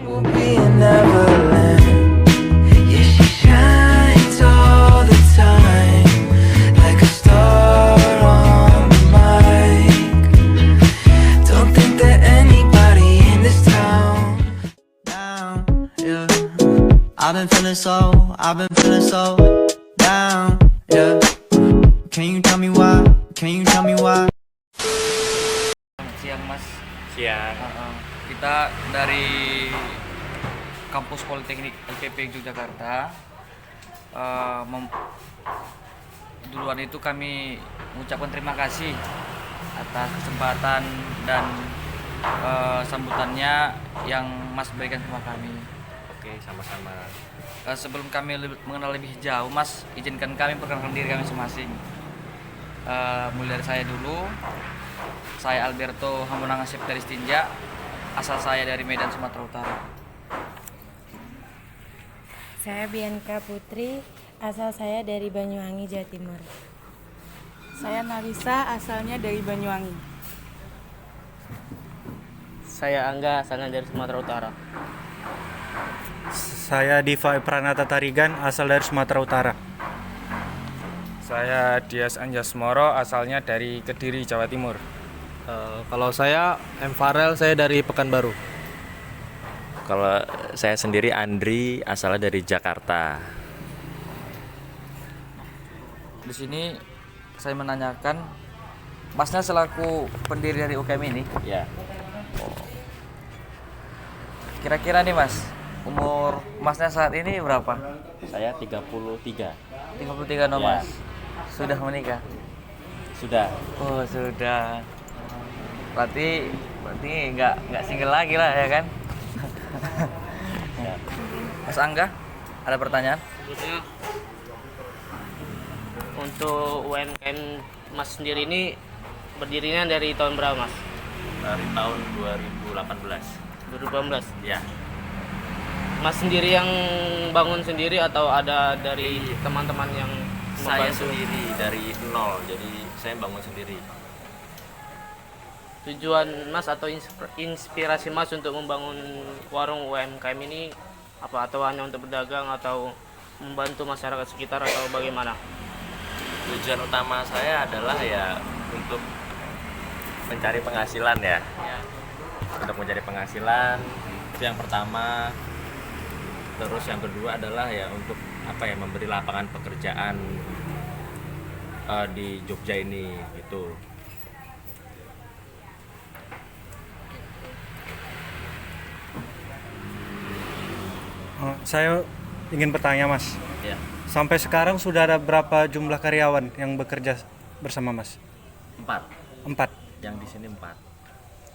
Will be a neverland. Yeah, she shines all the time, like a star on the mic. Don't think that anybody in this town down, yeah. I've been feeling so down, yeah. Can you tell me why? Can you tell me why? Siang Mas. Siang. Kita dari kampus Politeknik LPP Yogyakarta. Duluan itu kami mengucapkan terima kasih atas kesempatan dan sambutannya yang Mas berikan sama kami. Oke, sama-sama. Sebelum kami mengenal lebih jauh, Mas, izinkan kami perkenalkan diri kami masing-masing. Mulai dari saya dulu. Saya Alberto Hamonang Asep dari Stinja. Asal saya dari Medan, Sumatera Utara. Saya Bianca Putri, asal saya dari Banyuwangi, Jawa Timur. Saya Narisa, asalnya dari Banyuwangi. Saya Angga, asalnya dari Sumatera Utara. Saya Diva Pranata Tarigan, asal dari Sumatera Utara. Saya Dias Anjasmoro, asalnya dari Kediri, Jawa Timur. Kalau saya M. Farel, saya dari Pekanbaru. Kalau saya sendiri Andri, asalnya dari Jakarta. Di sini saya menanyakan, Masnya selaku pendiri dari UKM ini, Ya. kira-kira nih Mas, umur Masnya saat ini berapa? Saya 33. 33 no Ya. Mas? Sudah menikah? Sudah. Oh sudah. Berarti nggak single lagi lah ya kan? Ya. Mas Angga, ada pertanyaan? Sebetulnya untuk UMKM Mas sendiri ini berdirinya dari tahun berapa Mas? Dari tahun 2018. 2018. Ya. Mas sendiri yang bangun sendiri atau ada dari teman-teman yang Saya membantu? sendiri dari nol, jadi saya bangun sendiri. Tujuan Mas atau inspirasi Mas untuk membangun warung UMKM ini apa? Atau hanya untuk berdagang atau membantu masyarakat sekitar atau bagaimana? Tujuan utama saya adalah ya untuk mencari penghasilan ya. Untuk mencari penghasilan itu yang pertama. Terus yang kedua adalah ya untuk memberi lapangan pekerjaan di Jogja ini gitu. Saya ingin bertanya Mas, Ya. sampai sekarang sudah ada berapa jumlah karyawan yang bekerja bersama Mas? 4. 4. Yang di sini 4.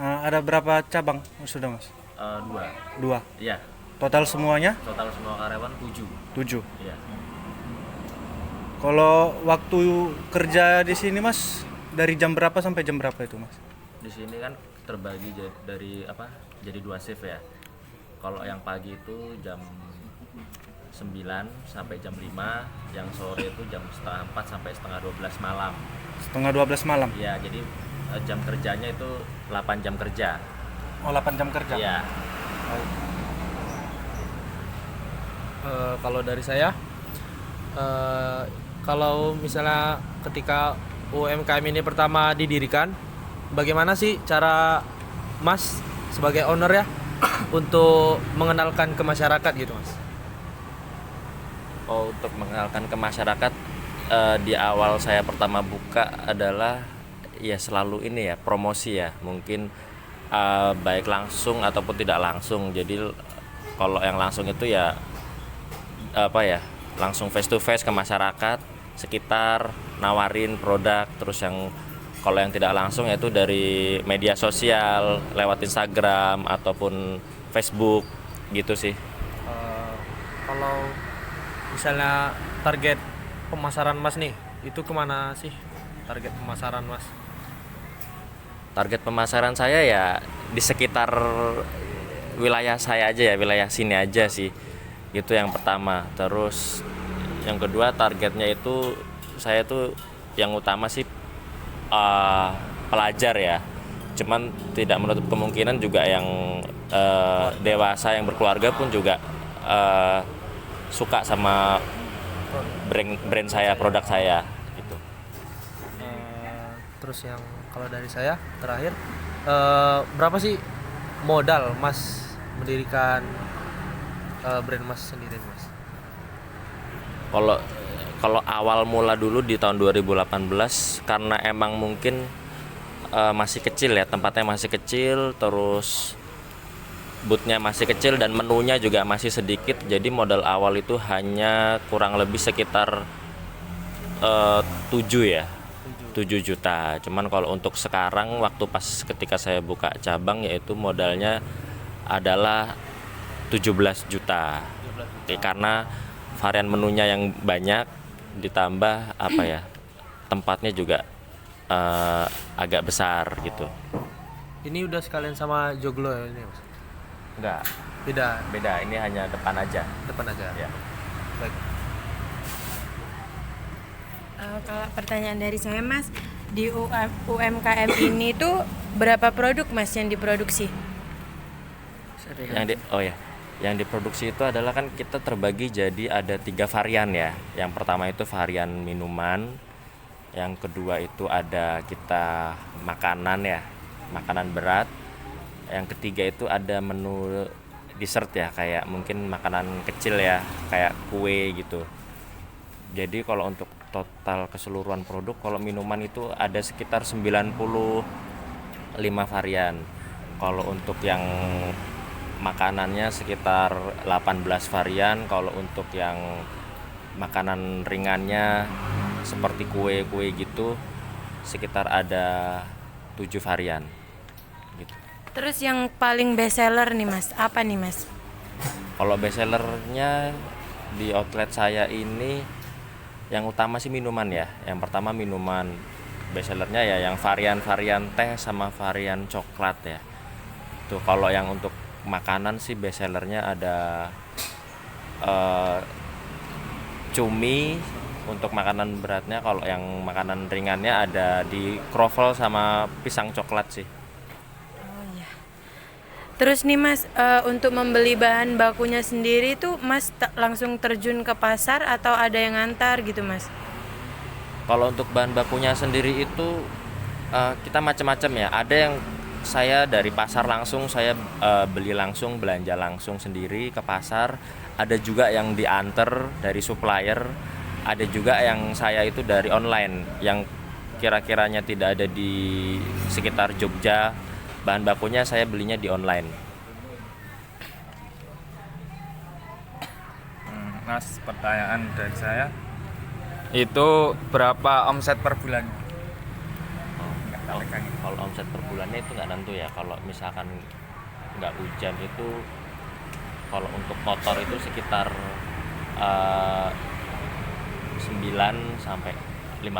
Ada berapa cabang sudah Mas? 2. 2. Iya. Total semuanya? Total semua karyawan 7. 7. Iya. Kalau waktu kerja di sini Mas, dari jam berapa sampai jam berapa itu Mas? Di sini kan terbagi jadi 2 shift ya. Kalau yang pagi itu jam 9 sampai jam 5, yang sore itu jam setengah 4 sampai setengah 12 malam. Setengah 12 malam? Ya, jadi jam kerjanya itu 8 jam kerja. Oh, 8 jam kerja? Iya. Kalau dari saya, kalau misalnya ketika UMKM ini pertama didirikan, bagaimana sih cara Mas sebagai owner ya untuk mengenalkan ke masyarakat gitu Mas? Oh, untuk mengenalkan ke masyarakat, di awal saya pertama buka adalah ya selalu ini ya promosi ya, mungkin baik langsung ataupun tidak langsung. Jadi kalau yang langsung itu ya langsung face to face ke masyarakat sekitar, nawarin produk. Terus yang kalau yang tidak langsung yaitu dari media sosial lewat Instagram ataupun Facebook gitu sih. Kalau misalnya target pemasaran Mas nih, itu kemana sih target pemasaran Mas? Target pemasaran saya ya di sekitar wilayah saya aja ya, wilayah sini aja sih. Itu yang pertama. Terus yang kedua targetnya itu saya tuh yang utama sih pelajar ya. Cuman tidak menutup kemungkinan juga yang dewasa yang berkeluarga pun juga suka sama brand saya, produk saya gitu. Terus yang kalau dari saya terakhir, berapa sih modal Mas mendirikan brand Mas sendiri, Mas? Kalau awal mula dulu di tahun 2018, karena emang mungkin masih kecil ya, tempatnya masih kecil, terus bootnya masih kecil dan menunya juga masih sedikit, jadi modal awal itu hanya kurang lebih sekitar 7 juta. Cuman kalau untuk sekarang, waktu pas ketika saya buka cabang, yaitu modalnya adalah 17 juta. Karena varian menunya yang banyak, ditambah tempatnya juga agak besar gitu. Ini udah sekalian sama joglo ya ini, Mas? Enggak, Beda. ini hanya depan aja. Ya. Baik. Kalau pertanyaan dari saya, Mas, di UMKM ini tuh berapa produk, Mas, yang diproduksi? Yang diproduksi itu adalah, kan kita terbagi jadi ada 3 varian ya. Yang pertama itu varian minuman, yang kedua itu ada kita makanan ya, makanan berat, yang ketiga itu ada menu dessert ya, kayak mungkin makanan kecil ya, kayak kue gitu. Jadi kalau untuk total keseluruhan produk, kalau minuman itu ada sekitar 95 varian. Kalau untuk yang makanannya sekitar 18 varian. Kalau untuk yang makanan ringannya seperti kue-kue gitu, sekitar ada 7 varian gitu. Terus yang paling best seller nih, Mas, apa nih, Mas? Kalau best sellernya di outlet saya ini, yang utama sih minuman ya. Yang pertama minuman, best sellernya ya yang varian-varian teh sama varian coklat ya. Tuh, kalau yang untuk makanan sih best sellernya ada cumi untuk makanan beratnya. Kalau yang makanan ringannya ada di kroffel sama pisang coklat sih. Terus nih, Mas, untuk membeli bahan bakunya sendiri tuh Mas langsung terjun ke pasar atau ada yang ngantar gitu, Mas? Kalau untuk bahan bakunya sendiri itu kita macam-macam ya. Ada yang saya dari pasar langsung, saya beli langsung, belanja langsung sendiri ke pasar. Ada juga yang diantar dari supplier. Ada juga yang saya itu dari online, yang kira-kiranya tidak ada di sekitar Jogja. Bahan bakunya saya belinya di online. Mas, pertanyaan dari saya, itu berapa omset per bulannya? Kalau omset per bulannya itu nggak nentu ya. Kalau misalkan nggak hujan itu, kalau untuk motor itu sekitar 9 sampai 15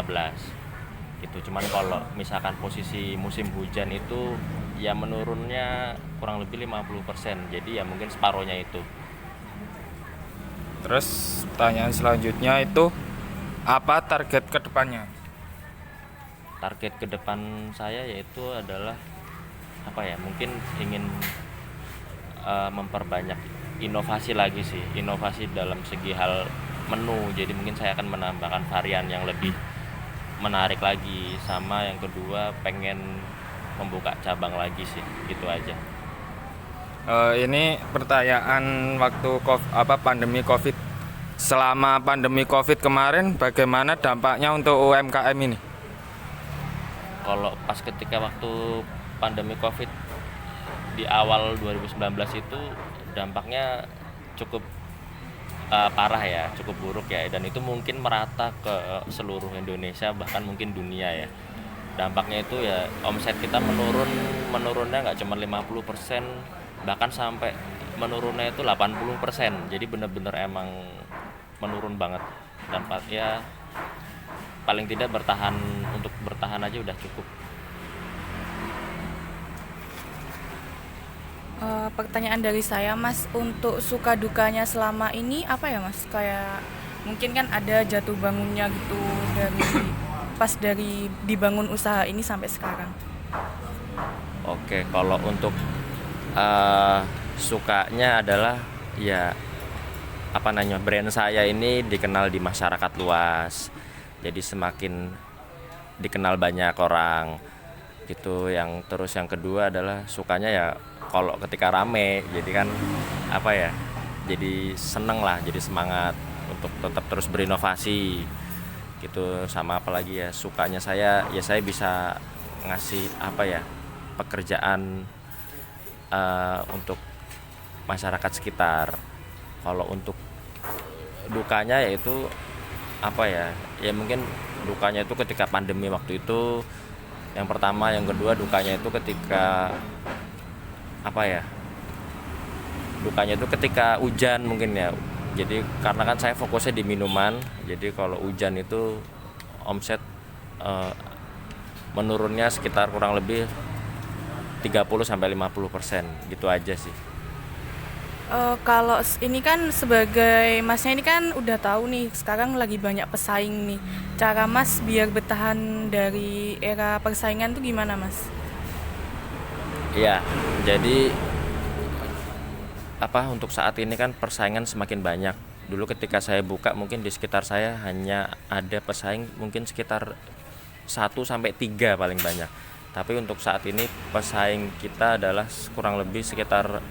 gitu. Cuman kalau misalkan posisi musim hujan itu ya menurunnya kurang lebih 50%. Jadi ya mungkin separohnya itu. Terus pertanyaan selanjutnya itu, apa target ke depannya? Target ke depan saya yaitu adalah mungkin ingin memperbanyak inovasi lagi sih, inovasi dalam segi hal menu. Jadi mungkin saya akan menambahkan varian yang lebih menarik lagi, sama yang kedua pengen membuka cabang lagi sih, gitu aja. Ini pertanyaan waktu pandemi Covid. Selama pandemi Covid kemarin, bagaimana dampaknya untuk UMKM ini? Kalau pas ketika waktu pandemi Covid di awal 2019 itu dampaknya cukup parah ya, cukup buruk ya, dan itu mungkin merata ke seluruh Indonesia, bahkan mungkin dunia ya. Dampaknya itu ya omset kita menurunnya nggak cuma 50%, bahkan sampai menurunnya itu 80%. Jadi bener-bener emang menurun banget. Dampaknya paling tidak untuk bertahan aja udah cukup. Pertanyaan dari saya, Mas, untuk suka dukanya selama ini apa ya, Mas? Kayak mungkin kan ada jatuh bangunnya gitu dari dibangun usaha ini sampai sekarang. Oke, kalau untuk sukanya adalah ya apa namanya, brand saya ini dikenal di masyarakat luas, jadi semakin dikenal banyak orang gitu. Yang kedua adalah sukanya ya kalau ketika rame, jadi kan apa ya, jadi seneng lah, jadi semangat untuk tetap terus berinovasi gitu. Sama apalagi ya, sukanya saya ya saya bisa ngasih apa ya, pekerjaan untuk masyarakat sekitar. Kalau untuk dukanya yaitu apa ya, ya mungkin dukanya itu ketika pandemi waktu itu yang pertama. Yang kedua dukanya itu ketika apa ya, dukanya itu ketika hujan mungkin ya. Jadi karena kan saya fokusnya di minuman, jadi kalau hujan itu omset menurunnya sekitar kurang lebih 30-50%, gitu aja sih. Kalau ini kan sebagai masnya ini kan udah tahu nih sekarang lagi banyak pesaing nih. Cara mas biar bertahan dari era persaingan tuh gimana mas? Iya, jadi apa, untuk saat ini kan persaingan semakin banyak. Dulu ketika saya buka mungkin di sekitar saya hanya ada pesaing mungkin sekitar 1-3 paling banyak. Tapi untuk saat ini pesaing kita adalah kurang lebih sekitar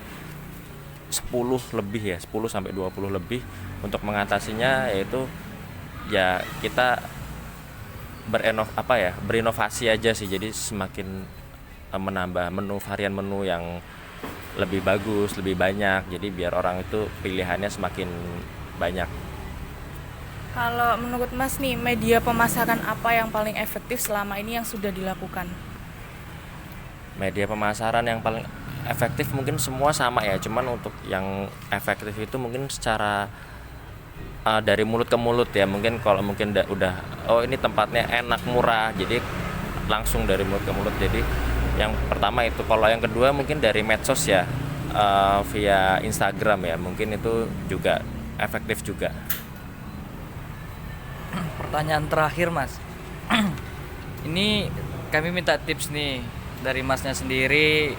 10 lebih ya, 10-20 lebih. Untuk mengatasinya yaitu ya kita berinovasi aja sih. Jadi semakin menambah varian menu yang lebih bagus, lebih banyak. Jadi biar orang itu pilihannya semakin banyak. Kalau menurut mas nih, media pemasaran apa yang paling efektif selama ini yang sudah dilakukan? Media pemasaran yang paling efektif mungkin semua sama ya, cuman untuk yang efektif itu mungkin secara dari mulut ke mulut ya. Mungkin kalau mungkin udah oh ini tempatnya enak, murah, jadi langsung dari mulut ke mulut. Jadi yang pertama itu. Kalau yang kedua mungkin dari medsos ya, via Instagram ya, mungkin itu juga efektif juga. Pertanyaan terakhir mas, ini kami minta tips nih dari masnya sendiri,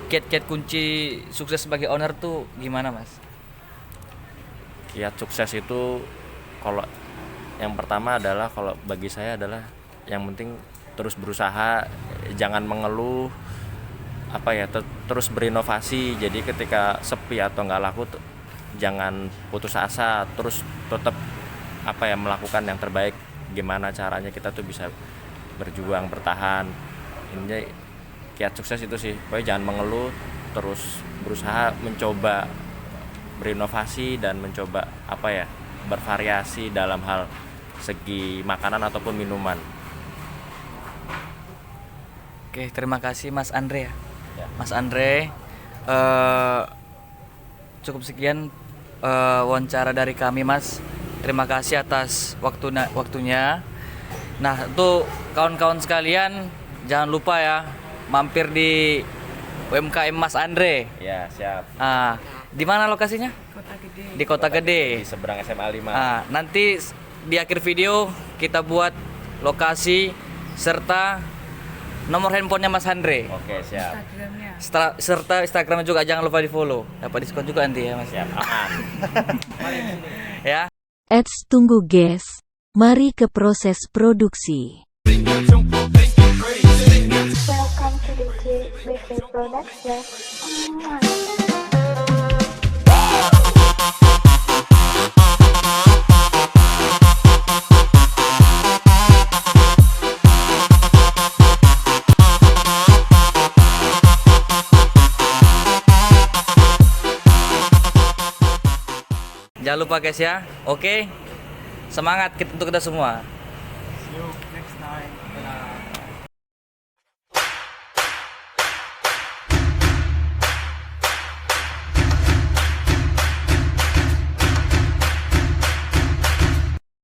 kiat-kiat kunci sukses sebagai owner tuh gimana mas? Kiat sukses itu kalau yang pertama adalah, kalau bagi saya adalah yang penting terus berusaha, jangan mengeluh, apa ya, terus berinovasi. Jadi ketika sepi atau nggak laku jangan putus asa, terus tetap apa ya, melakukan yang terbaik. Gimana caranya kita tuh bisa berjuang, bertahan. Ini kiat sukses itu sih, pokoknya jangan mengeluh, terus berusaha mencoba berinovasi dan mencoba apa ya, bervariasi dalam hal segi makanan ataupun minuman. Oke, terima kasih Mas Andre Ya. Mas Andre, cukup sekian wawancara dari kami Mas. Terima kasih atas waktunya. Nah, untuk kawan-kawan sekalian jangan lupa ya mampir di UMKM Mas Andre. Ya, siap. Di mana lokasinya? Kota Gede. Di Kota Gede. Di seberang SMA 5. Nanti di akhir video kita buat lokasi serta nomor handphonenya Mas Andre. Oke, siap. Instagramnya. Serta Instagramnya juga jangan lupa di follow. Dapat diskon juga nanti ya Mas. Siap, aman. Ya. Eits, tunggu guys. Mari ke proses produksi. Welcome to the JBK Production. Jangan lupa guys ya. Oke. Semangat untuk kita semua.